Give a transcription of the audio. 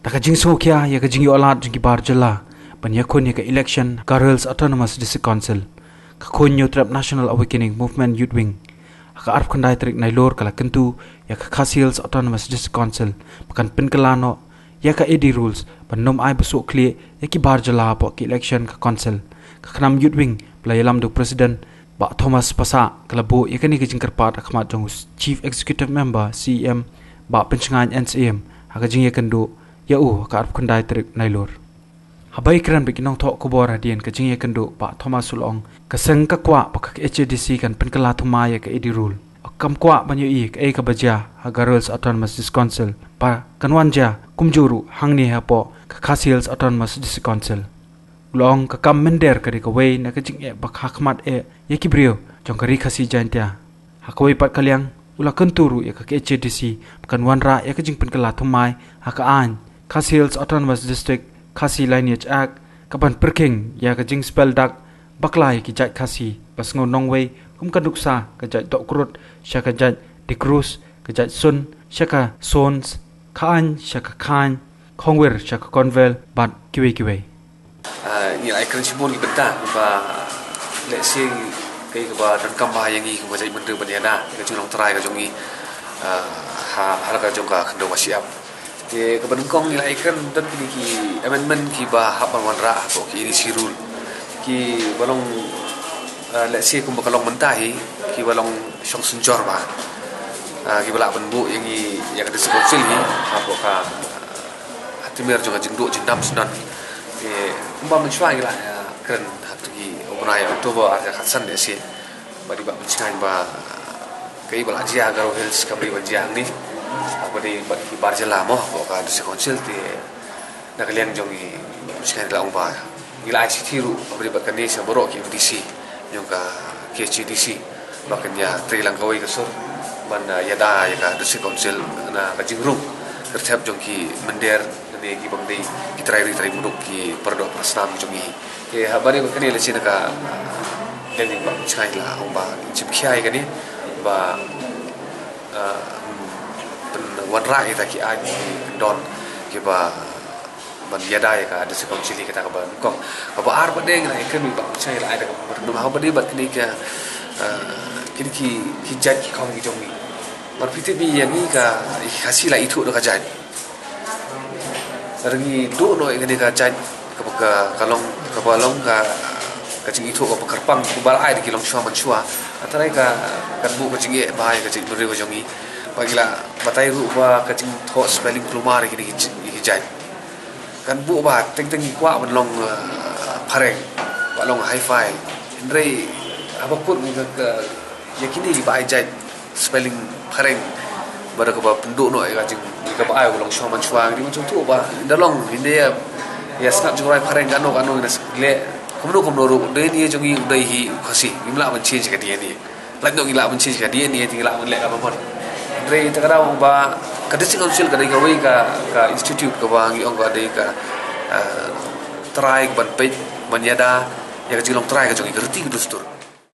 Taka jing so kya ya ka jing yolat jing bar jala ban ya khon ya ka election Girls Autonomous District Council ka khon yo trap National Awakening Movement Youth Wing ka arp khandai trik nailor kala kentu ya ka Khasi Hills Autonomous District Council makan penkelano ya ka edi rules ban nom ai besok kli ya ki bar jala po ki election ka council ka khnam Youth Wing pelayalam du president ba Thomas Pasa kala bo ya ka ni ka jing karpat akhmat jong Chief Executive Member CEM ba penchangan NCM ha ka jing ya kendu ya ka arp khandai trik nailor habai kran bikinong tho ko bor hadian ka jing ya kendu ba Thomas Sulong ka seng ka kwa pa ka HDC kan penkala thuma ya ka edi rule kam kwa banyo I ka e ka baja ha Girls Autonomous District Council pa kanwanja kumjuru hangni ha po ka Khasi Hills Autonomous District Council long ka kam mender ka ri ka wei na ka jing e ba khakmat e ya ki brio jong ka ri khasi jantia ha ka wei pat kalyang ula kenturu ya ka HDC kanwanra ya ka jing penkala thumai ha ka an Khasi Hills Autonomous District Khasi Lineage Act kapan perking ya ka jing spell dak baklai ki jat Khasi pas ngo nongwei kum ka duksa ka jat tok krut sha ka jat dikrus ka jat sun sha ka sons khan sha ka khan khongwer sha ka konvel bat kiwe ya ai kan sibon kita ba le sing kai ka ba dan kam ba yang I ka jai bendu baniana ka chung long trai ka jong I ha ka jong ka khando wasiap ke ka kong ni ai kan dan ki amendment ki ba haban wanra ko ki ini sirul ki balong let's say kung bakalong mentahi ki balong syong sunjor ba ki bala benbu yang yang ada sebut ni apa ka hatimer juga jengdu jendam sunan kumba mencuai lah kan hatu ki obnai Oktober ada khatsan de si badi ba mencuai ba kai bala jia garo hills kabri banjiang ni apa di ki barjela mo ko ka disi council ti nakalian jongi mencuai la umba gila ICT ru kabri ba kan ni sa borok ki DC yung ka KHDC bahkan ya trilang kawai kasur ban yada ya ka disi council na ka jingrung tercap jong ki mender ne ki bangdei ki trai muduk ki perdo prastam jong I ke habari ba kani lesi na ka deni ba chai la ong ba chip khiai ka ni ba pen wanra ita ki ai don ki ba ban yada ya ka disi council ki ta ka ban ko ba ar ba deng na kan ba chai la ai da ka no ha ba de ba kini ka kini ki jat ki khong ki jong I mar piti bi yang I ka Khasi la itu do ka jat rangi do no ngani ka jat ka kalong ka balong ka jing itu ka karpang ku bal ai di kilong shwa man shwa atarai ka kan bu ka jing e bai ka jing nuri ko jong I bagila batai ru ba ka jing tho spelling plumar ki jat kan bu ba teng kwa ban long phareng ba long high five ndrei apa pun ka yakini ba ai jat spelling phareng bara ka ba penduk no ka jing ka ba ai long shwa man shwa ni macam tu ba dalong inde ya snap jurai phareng kan no le kumno ru de ni jong I dai hi Khasi gimla ban change ka dia ni lan no gila ban change ka dia ni tingala ban le ka ba ndrei ta ka ba ka disi council ka dai ka wei ka institute ka ba ngi ong ka dai ka try ban pe ban yada ya ka jilong try ka jong I gerti dustur